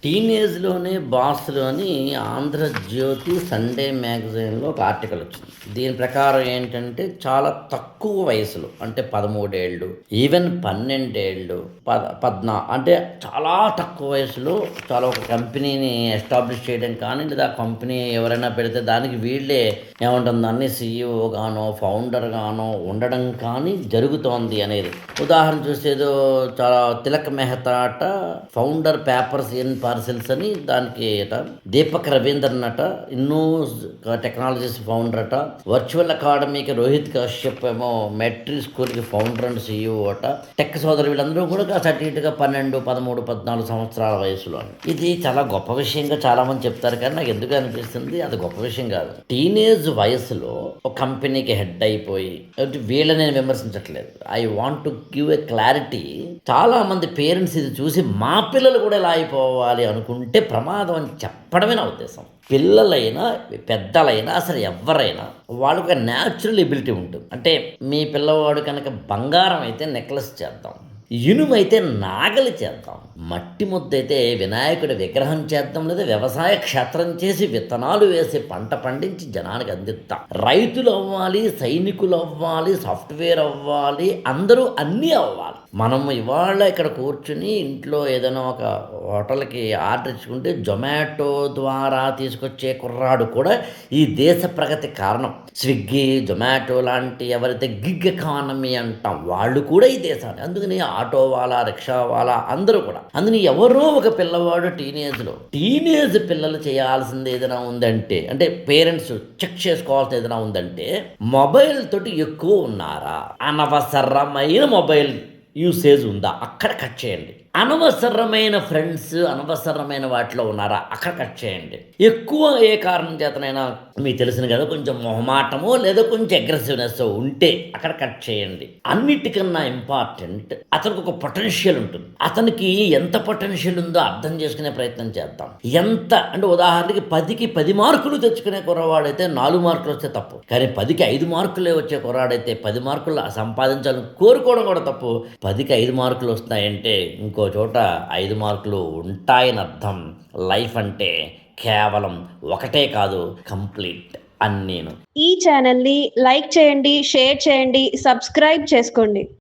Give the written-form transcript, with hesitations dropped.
టీనేజ్‌లోనే 'బాస్‌లు' అని 'ఆంధ్రజ్యోతి సండే మ్యాగజైన్‌లో ఒక ఆర్టికల్ వచ్చింది. దీని ప్రకారం ఏంటంటే చాలా తక్కువ వయసులో అంటే 13 ఏళ్ళు, ఈవెన్ 12 ఏళ్ళు, అంటే చాలా తక్కువ వయసులో చాలా ఒక కంపెనీని ఎస్టాబ్లిష్ చేయడం కానీ, లేదా కంపెనీ ఎవరైనా పెడితే దానికి వీళ్ళే ఏమంటుంది దాన్ని సీఈఓ గానో, ఫౌండర్ గానో ఉండడం కానీ జరుగుతోంది అనేది. ఉదాహరణ చూస్తే ఏదో చాలా 'తిలక్ మెహతా' అట ఫౌండర్ పేపర్స్ ఇన్ పార్సెల్స్ అని దానికి అట. దీపక్ రవీంద్రన్ అట ఇన్నో టెక్నాలజీస్ ఫౌండర్ అట. వర్చువల్ అకాడమీకి రోహిత్ కశ్యప్ ఏమో మెట్రీ స్కూల్కి ఫౌండర్ అండ్ సీఈఓ అట. టెక్ సోదరు వీళ్ళందరూ కూడా అటు ఇటుగా 12, 13, 14 సంవత్సరాల వయసులో. ఇది చాలా గొప్ప విషయంగా చాలా మంది చెప్తారు, కానీ నాకు ఎందుకు అనిపిస్తుంది అది గొప్ప విషయం కాదు. టీనేజ్ వయసులో ఒక కంపెనీకి హెడ్ అయిపోయి, వీళ్ళని నేను విమర్శించట్లేదు. I want to give a clarity. చాలా మంది పేరెంట్స్ ఇది చూసి మా పిల్లలు కూడా ఇలా అయిపోవాలి అనుకుంటే ప్రమాదం అని చెప్పడమే నా ఉద్దేశం. పిల్లలైనా పెద్దలైనా అసలు ఎవరైనా వాళ్ళకు ఒక న్యాచురల్ ఎబిలిటీ ఉంటుంది. అంటే మీ పిల్లవాడు కనుక బంగారం అయితే నెక్లెస్ చేద్దాం, ఇనుమైతే నాగలి చేద్దాం, మట్టి ముద్దైతే వినాయకుడి విగ్రహం చేద్దాం, లేదా వ్యవసాయ క్షేత్రం చేసి విత్తనాలు వేసి పంట పండించి జనానికి అందిద్దాం. రైతులు అవ్వాలి, సైనికులు అవ్వాలి, సాఫ్ట్వేర్ అవ్వాలి, అందరూ అన్నీ అవ్వాలి. మనం ఇవాళ ఇక్కడ కూర్చుని ఇంట్లో ఏదైనా ఒక హోటల్కి ఆర్డర్ ఇచ్చుకుంటే జొమాటో ద్వారా తీసుకొచ్చే కుర్రాడు కూడా ఈ దేశ ప్రగతి కారణం. స్విగ్గీ, జొమాటో లాంటి ఎవరైతే గిగ్ ఎకానమీ అంటాం వాళ్ళు కూడా ఈ దేశాన్ని. అందుకని ఆటో వాళ్ళ, రిక్షా వాళ్ళ అందరూ కూడా. అందుకని ఎవరో ఒక పిల్లవాడు టీనేజ్ పిల్లలు చేయాల్సింది ఏదైనా ఉందంటే, అంటే పేరెంట్స్ చెక్ చేసుకోవాల్సింది ఏదైనా ఉందంటే, మొబైల్ తోటి ఎక్కువ ఉన్నారా, అనవసరమైన మొబైల్ యూసేజ్ ఉందా అక్కడ కట్ చేయండి. అనవసరమైన ఫ్రెండ్స్, అనవసరమైన వాటిలో ఉన్నారా అక్కడ కట్ చేయండి. ఎక్కువ ఏ కారణం చేతనైనా మీకు తెలిసిన కదా కొంచెం మొహమాటమో లేదా కొంచెం అగ్రెసివ్నెస్ ఉంటే అక్కడ కట్ చేయండి. అన్నిటికన్నా ఇంపార్టెంట్ అతనికి ఒక పొటెన్షియల్ ఉంటుంది. అతనికి ఎంత పొటెన్షియల్ ఉందో అర్థం చేసుకునే ప్రయత్నం చేద్దాం. ఎంత అంటే ఉదాహరణకి 10కి 10 మార్కులు తెచ్చుకునే కుర్రవాడైతే 4 మార్కులు వస్తే తప్పు, కానీ 10కి 5 మార్కులే వచ్చే కుర్రాడైతే 10 మార్కులు సంపాదించాలని కోరుకోవడం కూడా తప్పు. 10కి 5 మార్కులు వస్తున్నాయంటే ఇంకో చోట 5 మార్కులు ఉంటాయని అర్థం. లైఫ్ అంటే కేవలం ఒకటే కాదు, కంప్లీట్ అన్నీను. ఈ ఛానల్ని లైక్ చేయండి, షేర్ చేయండి, సబ్స్క్రైబ్ చేసుకోండి.